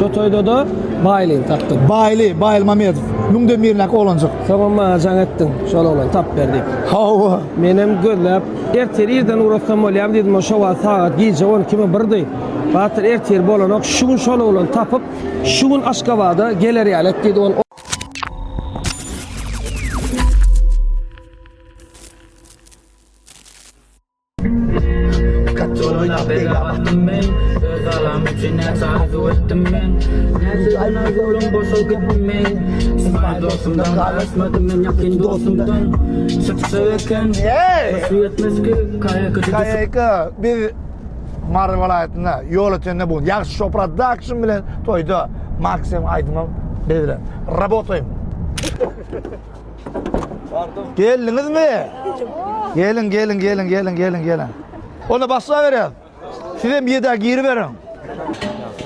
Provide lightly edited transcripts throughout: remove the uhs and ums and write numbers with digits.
Şu toyda da Baylin taptım. Bayıl Mamedov. Müngde birnek olancak. Tamam mı can ettin. Şöyle olan tap verdik. Hava. Menem gözlep erteriden uğraşsam olayam dedim o şova saat gece 12'me birdi. Batır erter bolanok şumun şöyle olan tapıp şumun Aşkabada geleri alet dedi on. Kayaka bir Mardin vilayetinde yol ötende bu. Yaxşı şopratda akşam bilen toyda Maksim Aydın'ın dediler. Rabotayım. Geldiniz mi? Gelin. Onu basla verin. Size bir yedek geri verin.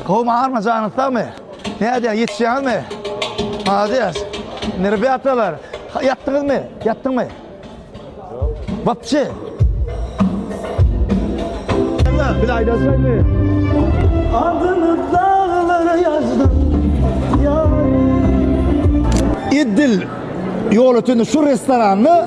Kovma ağırma canınızda mı? Ne diyor yetişeceğiniz mi? Madiyaz. Nerede yattalar? Yattınız mı? Yattın mı? Vapçı. Bir ayda söyle. Adını dağlara yazdım. İddil yol ötünde şu restoranı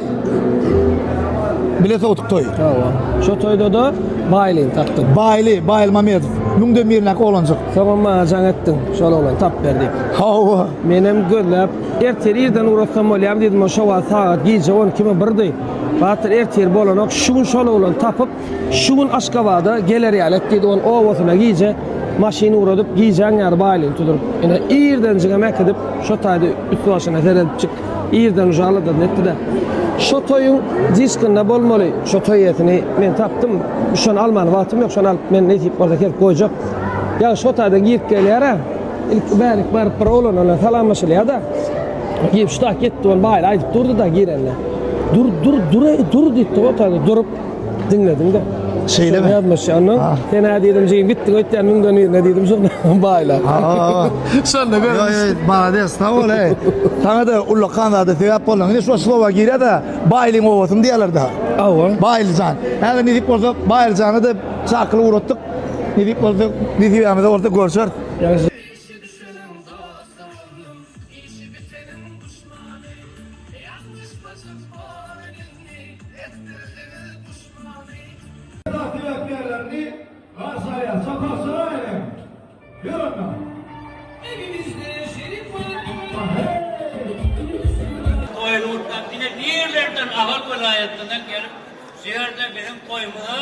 bilete otuktoy. Tamam. Şu toyda da Baylin taptım. Bayıl Mamedov. Müngde birnek olancak. Tamam mı can ettin. Şöyle olan tap verdik. Hava. Menem gözlep erterden uğraşsam olayam dedim o şova saat gece 12'me birdi. Batır erter bolanok şumun şöyle olan tapıp şumun Aşkabada geleri alet dedi on ovasına giyce maşini uğradıp giyeceğin yer Baylin tuturup. Yani iyirden çıkamak edip şu tayda üstü başına teredip çık. İyirden ucalı da netti de. Şu toyun diskinde bolmalı. Şu toy etini ben taptım. Şu an almanı vaktim yok. Şu an alıp ben ne deyip orada gelip koyacak. Ya şu tayda giyip geliyor ha. İlk berik barıp para olan ona talanmışıl ya da. Giyip şu tak gitti on bayla ayıp durdu da girenle. Dur ditti o tayda durup dinledim de. Şeyle mi? Yazmış onu. Sen ha dedim şeyin bitti ötten münden ne dedim sonra bayla. Sen de Yo, Madiyaz tamam öyle. Sana da Ulukan'da da tevap olan. Ne şu Slova gire de Baylin ovasın diyorlar da. Ava. Bayılcan. Yani ne deyip orada Bayılcan'ı da çakılı uğrattık. Ne deyip orada ne deyip orada görüşür. Koyulurdan yine diğerlerden ahal vilayetinden gelip şehirde benim koymuğa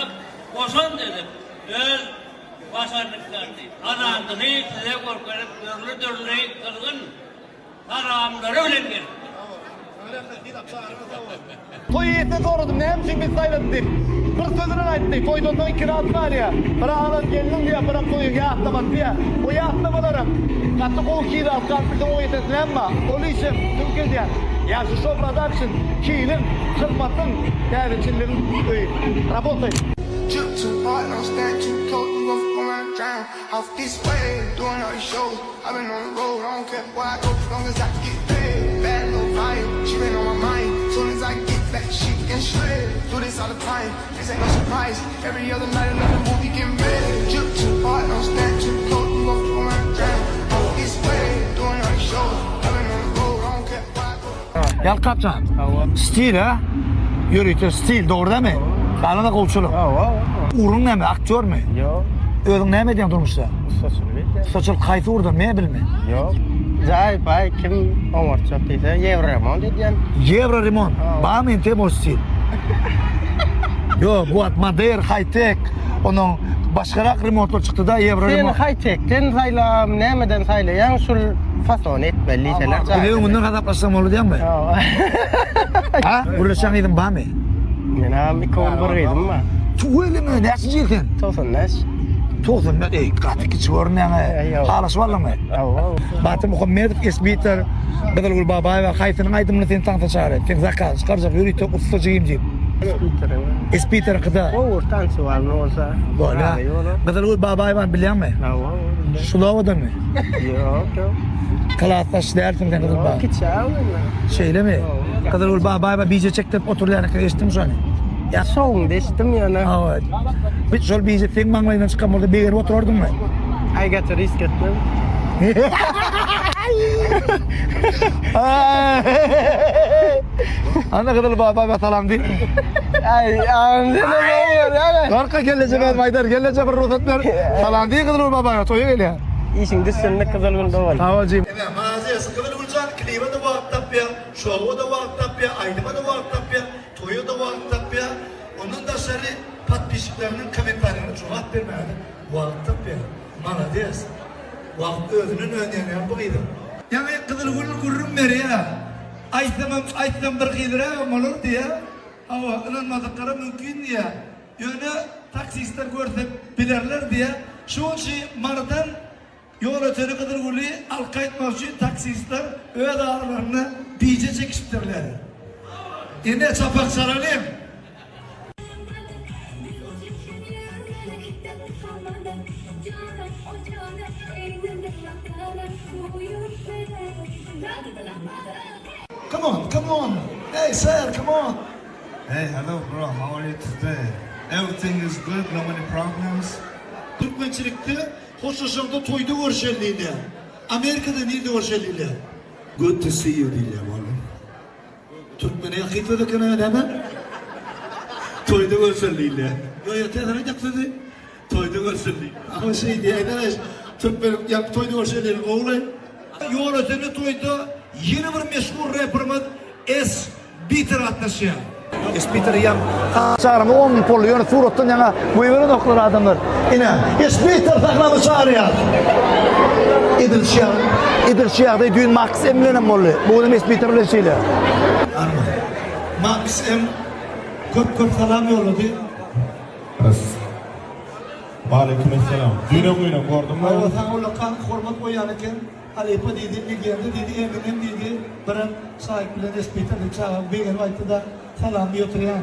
koşan dedim. Öz başardıklardı. Anandını size korkarıp dörlü kırgın haramları öyle geldi. Toy ete sordum. Ne hemşin biz sayladık. Bir sözünü ayttık. Toydan sonra kiraz var ya. Bir ağlan geldim diye bırak koyun ya atlamak diye. O ya atlamalarım. Katı kol kiydi az kalmıştım o etesine ama. Onu işim mümkün diye. Ya şu şofrada için kiylin, kırmatın, değerçillerin rabotayım. Drip too hard, don't stand too close, you gon' fuck around and drown. Off this way, doing all these shows. I've been on the road, I don't care where I go, as long as I get paid. Bad little fire, she been on my mind. Soon as I get back, she can shred. Do this all the time, this ain't no surprise. Every other night, another movie get made. Drip too hard, don't stand too close, you gon' fuck around and drown. Off this way, doing all these shows. I've been on the road, I don't care where I go. Yal kaptan. Stil ha? Yürüyüşte stil doğru değil mi? Kalına kolçuluk. Urun ne mi? Aktör mü? Yok. Özün ne mi diyen durmuşsa? Sosyal. Saçıl kayfı vurdun ne bilme? Yok. Zay bay kim omurtacak deyse Yevremon dediyen. Yevro rimon. Bana mı ente bu stil? Yo bu at Madeir high-tech. Onun başkarak remontlu çıktı da Yevro Sen rimon. high-tech'ten saylam, nemeden saylayan sul fason etmeli şeyler. Biliyor bundan kadar olur diyen mi? Ha? Ulaşan edin bana mı? Mena mikol barıydım mı? Tuğeli mi? Nasıl ciltin? Tosun nes. Toğsun ben katı ki çıvarın yani. Halas valla mı? Batı Muhammedov esbiter. Bedel ul babay ve kayfının aydımını sen tanıta çağırın. Sen zakaz çıkaracak yürüyüp ustacıyım diyeyim. Esbiter kadar. Ortan sual ne olsa. Böyle. Bedel ul babay var biliyor musun? Şulavadan mı? Yok. Kalastaş dersin sen kadar bak. Kitçağı mı? Şeyle mi? Kadar ul babay var bize çektim oturlayarak geçtim şu an. Ya soğun deştim ya ne? Evet. Bir şol bize tek manglayla çıkan orada bir yere oturdun mu? Ay gatı risk ettim. Ana kadar baba salam di. Ay anne ne oluyor ya? Arka gelecek ben Maydar gelecek bir ruhsat ver. Salam di kadar baba toya geliyor. İşin dışında kızılgın da var. Havacıyım. Evet, mağazaya sıkılır vurcan, kliba da vakit tapya, şovu da vakit tapya, aydıma da vakit tapya, toyu da vakit tapya. Onun da şerri pat pişiklerinin komentarını cevap vermedi. Vakit tapya, malades. Vakit özünün önleyen buydu. Yani kızıl gülün gurrum veri ya. Aytamam bir kıydıra olur diye. Ama inanmadıkları mümkün diye. Yani taksistler görsek bilerler diye. Şu şey maradan yol öteni kadar gülü alkaytmak için taksistler öz ağırlarını bice çekiştirler. Yine çapak saralım. Come on. Hey, sir, come on. Hey, hello, bro. How are you today? Everything is good. No many problems. Türkmençilikte hoşlaşanda toyda görüşelliğiyle. Amerika'da nerede görüşelliğiyle? Good to see you diyle oğlum. Türkmen'e yakıtı da kanaya hemen. Toyda görüşelliğiyle. Yo tezene yapsadı. Toyda görüşelliği. Ama şey diye arkadaş. Türkmen yap toyda görüşelliği oğlum. Yol öteni toyda yeni bir meşhur rapperimiz S. Bitter atlaşıyor. Espiter yam. Çağırma 10 pol yönü surattan yana buyurun oklar adamlar. Ine, Espiter taklamı çağırıyor. İdil Şia'da düğün Max Emre'nin bollu. Bu da Espiter ile şeyle. Arma. Max M. Köp salam yolladı. Aleykümselam. Düğüne gördüm mü? Ayva sana ola kan hormat koyanıken Alepa dedi, Ligende dedi, Eminem dedi. Bırak sahip bilen Espiter de çağır. Beğen vakti da salam yoturuyan.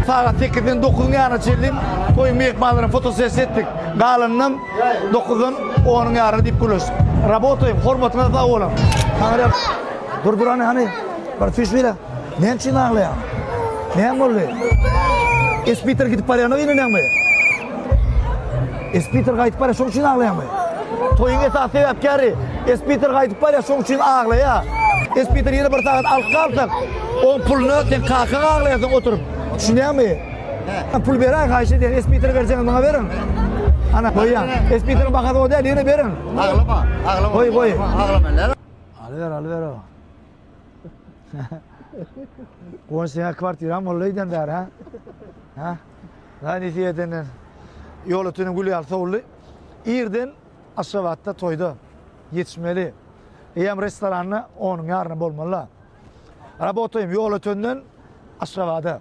Saat 8'den 9'un yarına çelim. Toy mekmanların fotosesi ettik. Galınım 9'un 10'un yarına dip kulüş. Rabotoyum, hormatına da oğlum. Dur hani. Bana fiş ver. Ne için ağlayan? Ne oluyor? Espiter gidip parayana inen mi? Espiter gayet para çok için ağlayan mı? Toyun esası yap kari. Espiter gayet para çok için ağlaya. Espiter yine bir saat al kalsak. O pulunu sen kalkan ağlayasın oturup. Düşünüyor musun? Pul veren karşı diye Espiter vereceğiniz bana verin. Ana koyyan. Espiter'ın bakalım o değil yine verin. Ağlama. Koy. Ağlama. Alıver o. Konsiya kvartiram olaydan der ha. Ha? Daha nisiyetinden. Yol ötünün gülü alsa oldu. İrden Aşavat'ta toydu. Yetişmeli. Eyem restoranı onun yarını bolmalı. Rabotoyum yol ötünden Aşavat'ta.